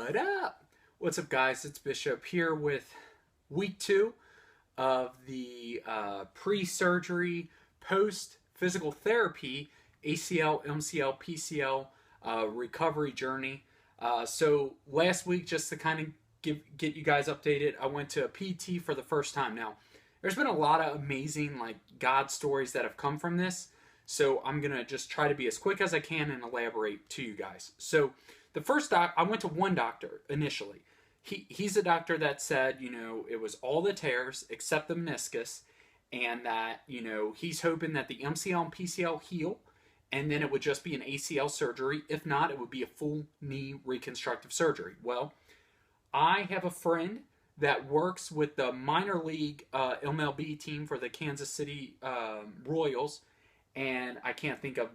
What up? What's up, guys? It's Bishop here with week 2 of the pre-surgery, post-physical therapy, ACL, MCL, PCL recovery journey. So last week, just to kind of get you guys updated, I went to a PT for the first time. Now, there's been a lot of amazing God stories that have come from this. So I'm gonna just try to be as quick as I can and elaborate to you guys. So the first I went to one doctor initially. He's a doctor that said, it was all the tears except the meniscus, and that, he's hoping that the MCL and PCL heal, and then it would just be an ACL surgery. If not, it would be a full knee reconstructive surgery. Well, I have a friend that works with the minor league MLB team for the Kansas City Royals, and I can't think of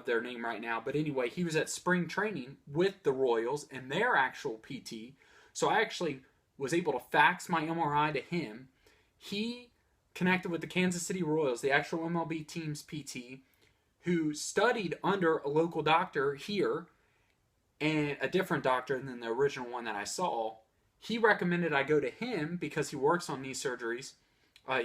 their name right now. But anyway, he was at spring training with the Royals and their actual PT. So I actually was able to fax my MRI to him. He connected with the Kansas City Royals, the actual MLB team's PT, who studied under a local doctor here, and a different doctor than the original one that I saw. He recommended I go to him because he works on knee surgeries.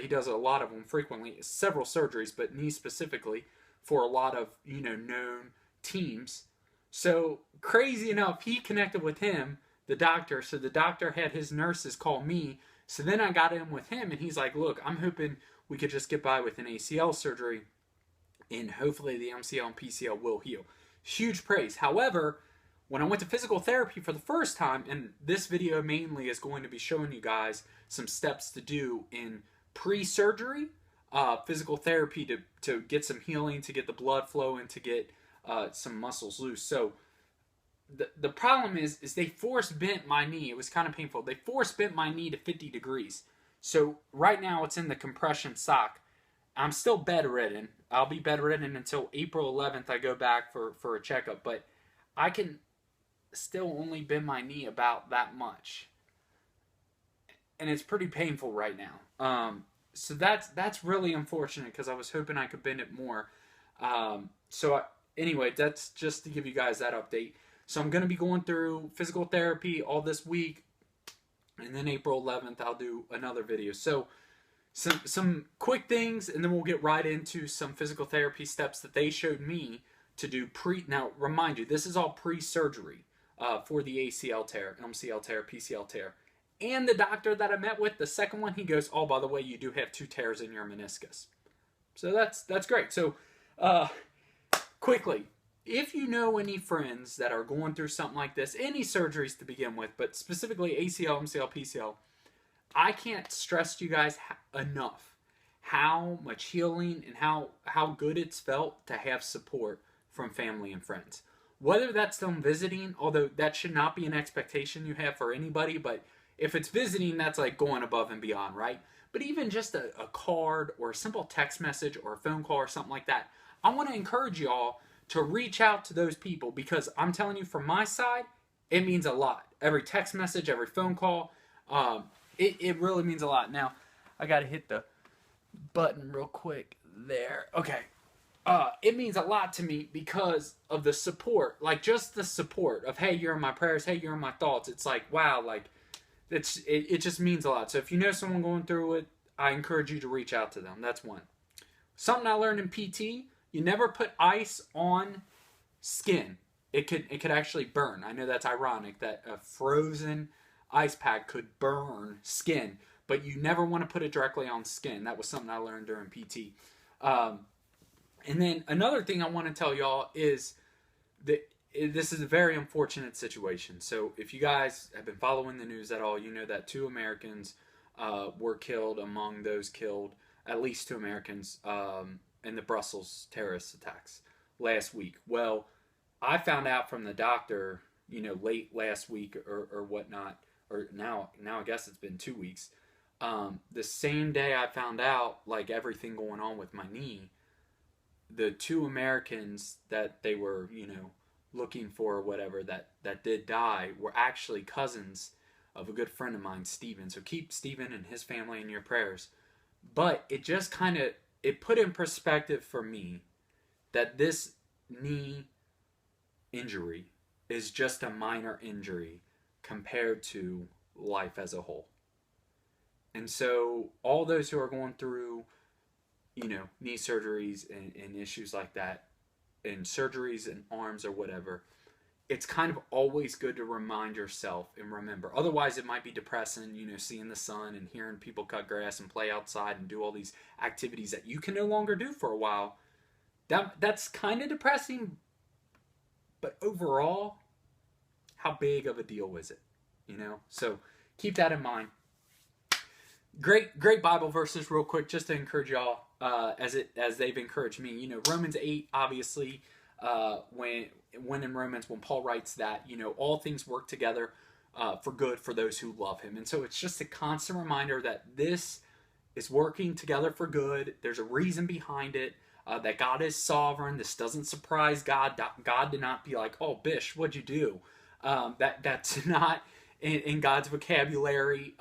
He does a lot of them frequently, several surgeries, but knee specifically, for a lot of, known teams. So, crazy enough, he connected with him, the doctor, so the doctor had his nurses call me. So then I got in with him, and he's like, look, I'm hoping we could just get by with an ACL surgery, and hopefully the MCL and PCL will heal. Huge praise. However, when I went to physical therapy for the first time, and this video mainly is going to be showing you guys some steps to do in pre-surgery physical therapy to get some healing, to get the blood flowing, to get some muscles loose. So the problem is they force bent my knee. It was kind of painful. They force bent my knee to 50 degrees. So right now it's in the compression sock. I'm still bedridden. I'll be bedridden until April 11th. I go back for a checkup, but I can still only bend my knee about that much, and it's pretty painful right now. So that's really unfortunate because I was hoping I could bend it more. Anyway, that's just to give you guys that update. So I'm going to be going through physical therapy all this week, and then April 11th I'll do another video. So some quick things, and then we'll get right into some physical therapy steps that they showed me to do Now, remind you, this is all pre-surgery for the ACL tear, MCL tear, PCL tear. And the doctor that I met with, the second one, he goes, oh, by the way, you do have 2 tears in your meniscus. So that's great. So quickly, if you know any friends that are going through something like this, any surgeries to begin with, but specifically ACL, MCL, PCL, I can't stress to you guys enough how much healing and how good it's felt to have support from family and friends. Whether that's them visiting, although that should not be an expectation you have for anybody, but if it's visiting, that's like going above and beyond, right? But even just a card or a simple text message or a phone call or something like that, I want to encourage y'all to reach out to those people, because I'm telling you, from my side, it means a lot. Every text message, every phone call, it really means a lot. Now, I got to hit the button real quick there. Okay. It means a lot to me because of the support, just the support of, hey, you're in my prayers, hey, you're in my thoughts. It's like, wow, it just means a lot. So if you know someone going through it, I encourage you to reach out to them. That's one. Something I learned in PT, you never put ice on skin. It could actually burn. I know that's ironic that a frozen ice pack could burn skin, but you never want to put it directly on skin. That was something I learned during PT. And then another thing I want to tell y'all is that this is a very unfortunate situation. So if you guys have been following the news at all, you know that 2 Americans were killed. Among those killed, at least 2 Americans in the Brussels terrorist attacks last week. Well, I found out from the doctor, late last week or whatnot, or now I guess it's been 2 weeks. The same day I found out, everything going on with my knee, the 2 Americans that they were, looking for or whatever that did die were actually cousins of a good friend of mine, Steven. So keep Steven and his family in your prayers. But it just it put in perspective for me that this knee injury is just a minor injury compared to life as a whole. And so all those who are going through, knee surgeries and issues like that, and surgeries and arms or whatever, it's kind of always good to remind yourself and remember. Otherwise, it might be depressing, seeing the sun and hearing people cut grass and play outside and do all these activities that you can no longer do for a while. That's kind of depressing, but overall, how big of a deal is it? So keep that in mind. Great Bible verses, real quick, just to encourage y'all, as they've encouraged me. Romans 8, obviously, when in Romans, when Paul writes that, all things work together for good for those who love him. And so it's just a constant reminder that this is working together for good. There's a reason behind it. That God is sovereign. This doesn't surprise God. God did not be like, "Oh, Bish, what'd you do?" That's not in God's vocabulary.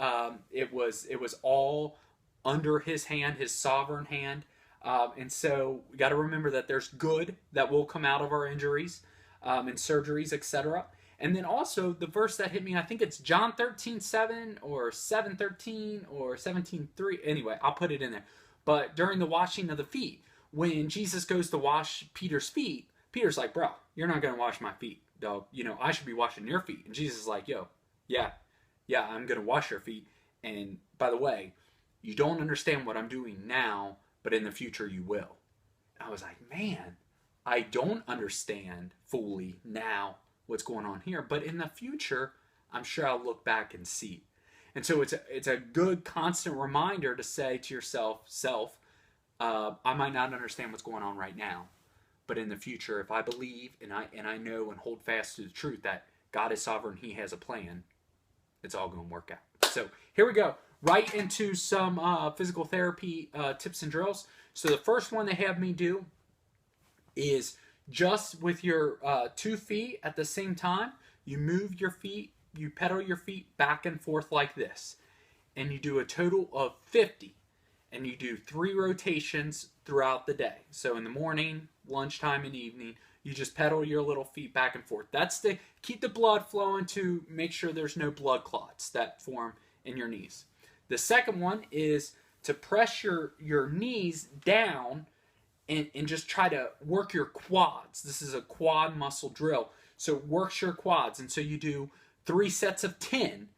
It was all under His hand, His sovereign hand. And so we got to remember that there's good that will come out of our injuries and surgeries, etc. And then also the verse that hit me, I think it's John 13:7 or 7:13 or 17:3. Anyway, I'll put it in there. But during the washing of the feet, when Jesus goes to wash Peter's feet, Peter's like, "Bro, you're not going to wash my feet, dog. I should be washing your feet." And Jesus is like, "Yo, yeah, I'm going to wash your feet. And by the way, you don't understand what I'm doing now, but in the future you will." I was like, man, I don't understand fully now what's going on here, but in the future, I'm sure I'll look back and see. And so it's a good constant reminder to say to yourself, I might not understand what's going on right now, but in the future, if I believe and I know and hold fast to the truth that God is sovereign, He has a plan, it's all going to work out. So here we go. Right into some physical therapy tips and drills. So the first one they have me do is just with your 2 feet at the same time, you move your feet, you pedal your feet back and forth like this. And you do a total of 50. And you do 3 rotations throughout the day. So in the morning, lunchtime, and evening, you just pedal your little feet back and forth. That's to keep the blood flowing, to make sure there's no blood clots that form in your knees. The second one is to press your knees down and just try to work your quads. This is a quad muscle drill. So it works your quads. And so you do 3 sets of 10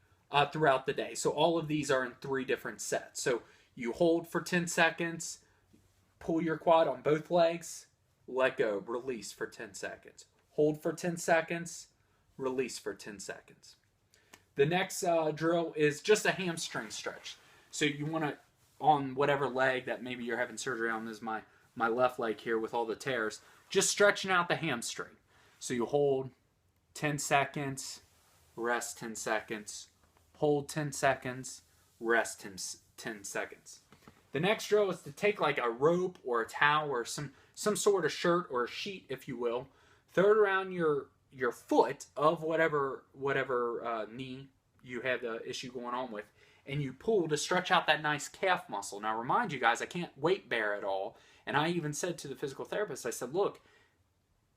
throughout the day. So all of these are in 3 different sets. So you hold for 10 seconds, pull your quad on both legs, let go, release for 10 seconds. Hold for 10 seconds, release for 10 seconds. The next drill is just a hamstring stretch. So you want to, on whatever leg that maybe you're having surgery on, this is my left leg here with all the tears, just stretching out the hamstring. So you hold 10 seconds, rest 10 seconds, hold 10 seconds, rest 10 seconds. The next drill is to take like a rope or a towel or some sort of shirt or a sheet, if you will, throw it around your foot of whatever knee you have the issue going on with, and you pull to stretch out that nice calf muscle. Now, remind you guys, I can't weight bear at all, and I even said to the physical therapist, I said, look,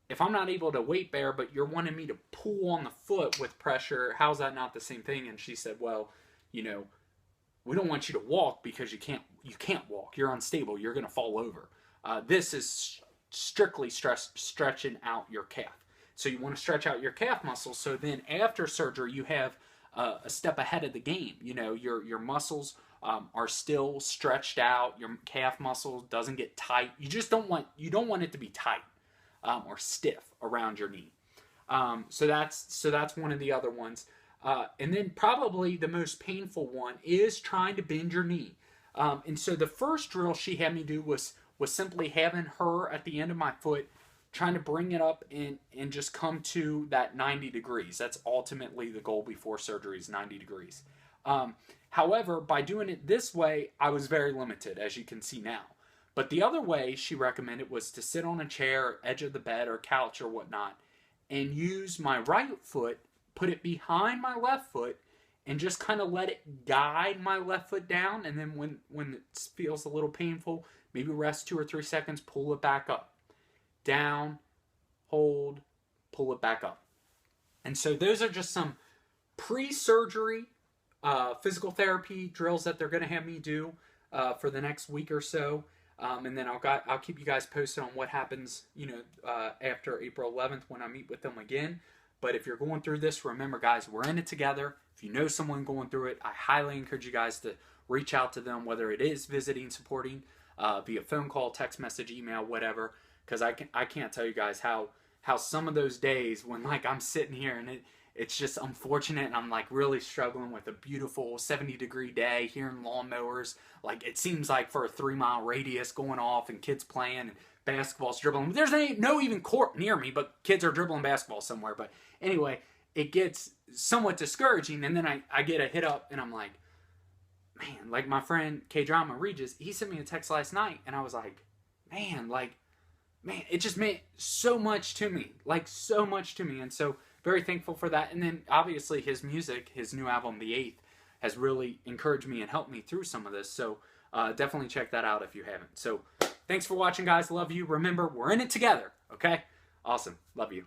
if I'm not able to weight bear, but you're wanting me to pull on the foot with pressure, how's that not the same thing? And she said, well, we don't want you to walk because you can't walk. You're unstable. You're going to fall over. This is strictly stretching out your calf. So you want to stretch out your calf muscles. So then after surgery, you have a step ahead of the game. Your muscles are still stretched out. Your calf muscle doesn't get tight. You don't want it to be tight or stiff around your knee. So that's one of the other ones. And then probably the most painful one is trying to bend your knee. And so the first drill she had me do was simply having her at the end of my foot, trying to bring it up and just come to that 90 degrees. That's ultimately the goal before surgery, is 90 degrees. However, by doing it this way, I was very limited, as you can see now. But the other way she recommended was to sit on a chair, edge of the bed or couch or whatnot, and use my right foot, put it behind my left foot, and just kind of let it guide my left foot down. And then when it feels a little painful, maybe rest 2 or 3 seconds, pull it back up. Down, hold, pull it back up. And so those are just some pre-surgery physical therapy drills that they're going to have me do for the next week or so. And then I'll keep you guys posted on what happens, after April 11th when I meet with them again. But if you're going through this, remember, guys, we're in it together. If you know someone going through it, I highly encourage you guys to reach out to them, whether it is visiting, supporting, via phone call, text message, email, whatever. Because I can't tell you guys how some of those days when like I'm sitting here and it's just unfortunate and I'm like really struggling with a beautiful 70-degree day, hearing lawnmowers. Like it seems like for a 3-mile radius going off and kids playing and basketball's dribbling. There's no even court near me, but kids are dribbling basketball somewhere. But anyway, it gets somewhat discouraging. And then I get a hit up and I'm like, man, like my friend K-Drama Regis, he sent me a text last night and I was like, man, it just meant so much to me. Like so much to me. And so very thankful for that. And then obviously his music, his new album, The Eighth, has really encouraged me and helped me through some of this. So definitely check that out if you haven't. So thanks for watching, guys. Love you. Remember, we're in it together. Okay? Awesome. Love you.